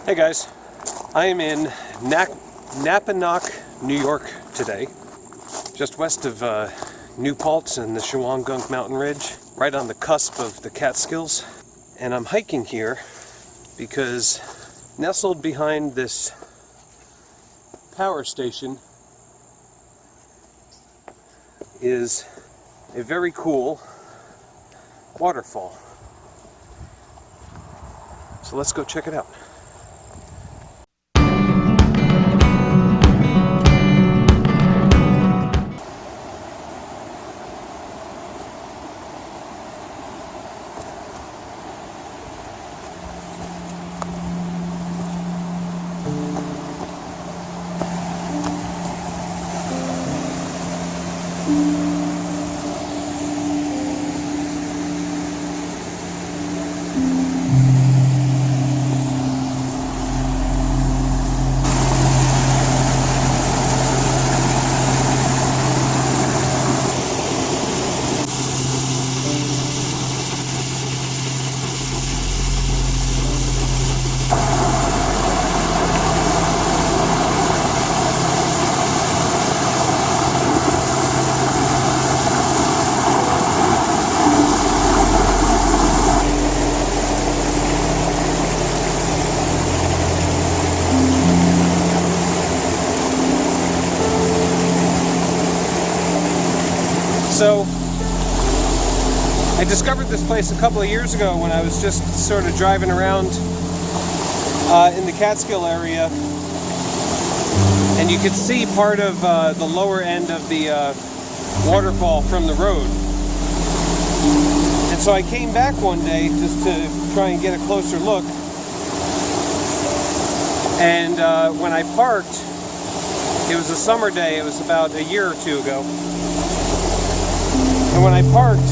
Hey guys, I am in Napanoch, New York today, just west of New Paltz and the Shawangunk Mountain Ridge, right on the cusp of the Catskills. And I'm hiking here because nestled behind this power station is a very cool waterfall. So let's go check it out. So, I discovered this place a couple of years ago when I was just sort of driving around in the Catskill area, and you could see part of the lower end of the waterfall from the road. And so I came back one day just to try and get a closer look, and when I parked, it was a summer day, it was about a year or two ago. And when I parked,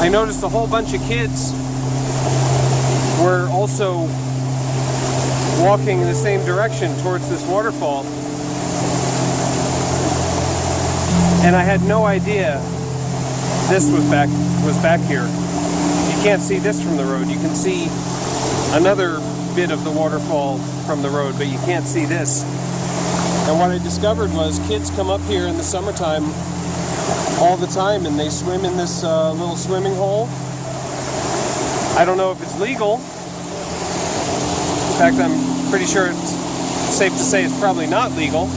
I noticed a whole bunch of kids were also walking in the same direction towards this waterfall. And I had no idea this was back here. You can't see this from the road. You can see another bit of the waterfall from the road, but you can't see this. And what I discovered was kids come up here in the summertime all the time, and they swim in this little swimming hole. I don't know if it's legal. In fact, I'm pretty sure it's safe to say it's probably not legal.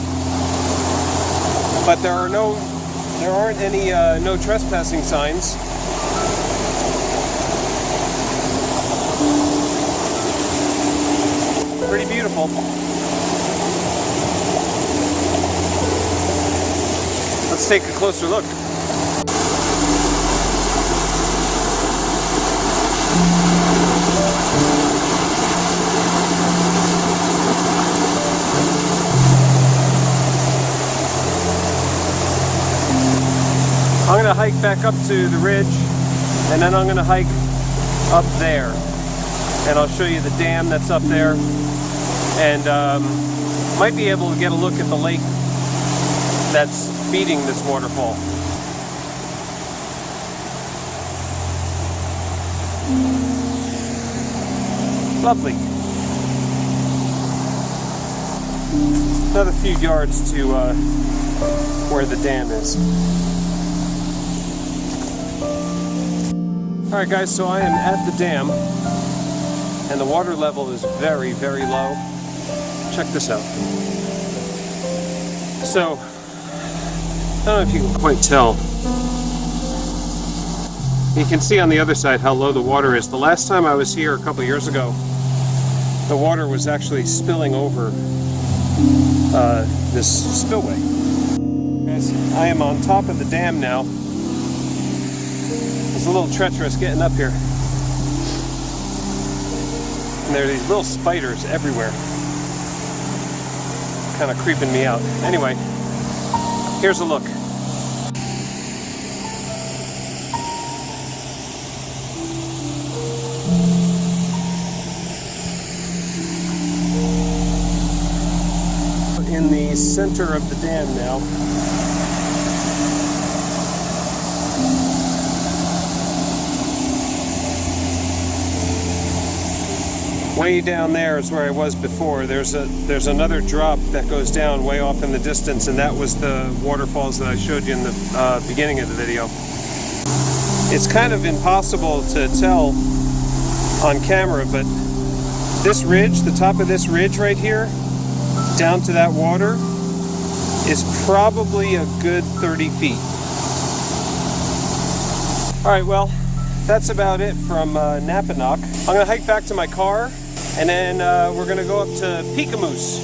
But there aren't any no trespassing signs. Pretty beautiful. Let's take a closer look. I'm going to hike back up to the ridge, and then I'm going to hike up there, and I'll show you the dam that's up there, and might be able to get a look at the lake that's feeding this waterfall. Lovely. Another few yards to where the dam is. Alright guys, so I am at the dam, and the water level is very, very low. Check this out. So, I don't know if you can quite tell. You can see on the other side how low the water is. The last time I was here a couple years ago, the water was actually spilling over this spillway. Guys, I am on top of the dam now. It's a little treacherous getting up here. And there are these little spiders everywhere, kind of creeping me out. Anyway, here's a look. In the center of the dam now. Way down there is where I was before. There's another drop that goes down way off in the distance, and that was the waterfalls that I showed you in the beginning of the video. It's kind of impossible to tell on camera, but this ridge, the top of this ridge right here, down to that water, is probably a good 30 feet. All right, well, that's about it from Napanoch. I'm gonna hike back to my car, and then we're gonna go up to Peekamoose,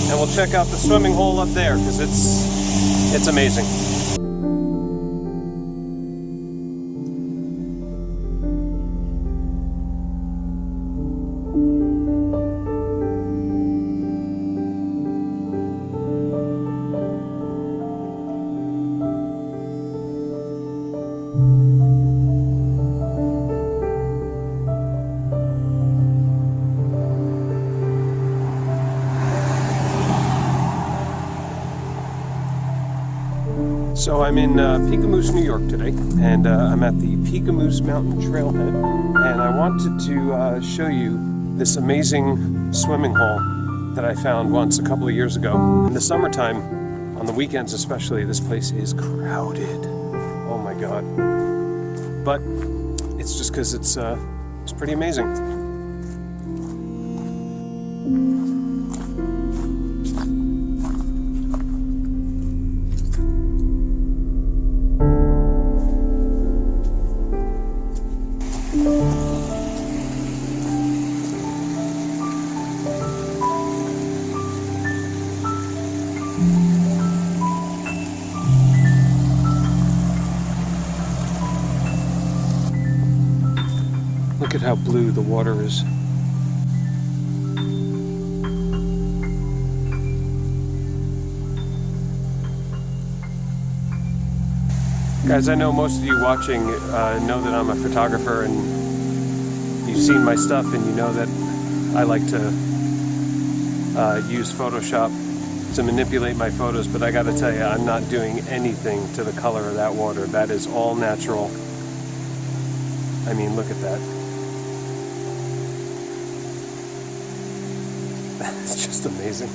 and we'll check out the swimming hole up there, because it's amazing. So I'm in Peekamoose, New York today, and I'm at the Peekamoose Mountain Trailhead, and I wanted to show you this amazing swimming hole that I found once a couple of years ago. In the summertime, on the weekends especially, this place is crowded. Oh my God. But it's just because it's pretty amazing. Look at how blue the water is. Guys, I know most of you watching know that I'm a photographer, and you've seen my stuff, and you know that I like to use Photoshop to manipulate my photos, but I gotta tell you, I'm not doing anything to the color of that water. That is all natural. I mean, look at that. It's just amazing.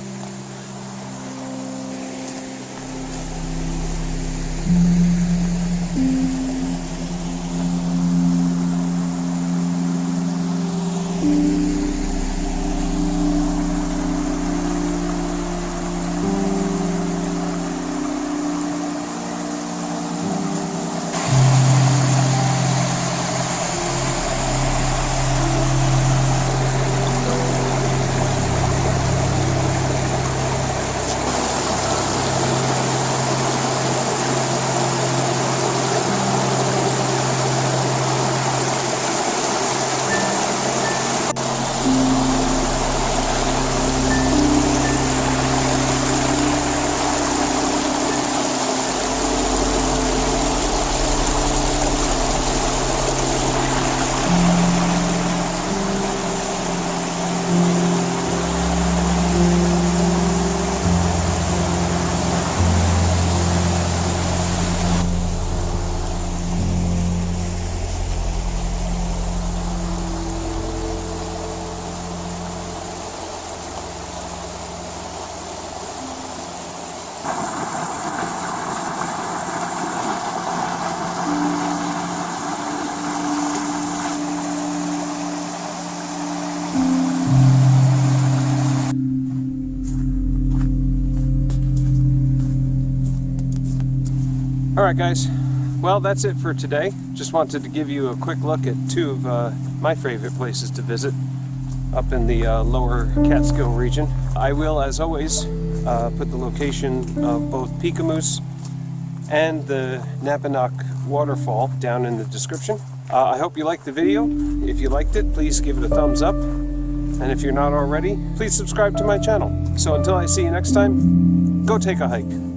Alright guys, well that's it for today. Just wanted to give you a quick look at two of my favorite places to visit up in the lower Catskill region. I will, as always, put the location of both Peekamoose and the Napanoch Waterfall down in the description. I hope you liked the video. If you liked it, please give it a thumbs up. And if you're not already, please subscribe to my channel. So until I see you next time, go take a hike.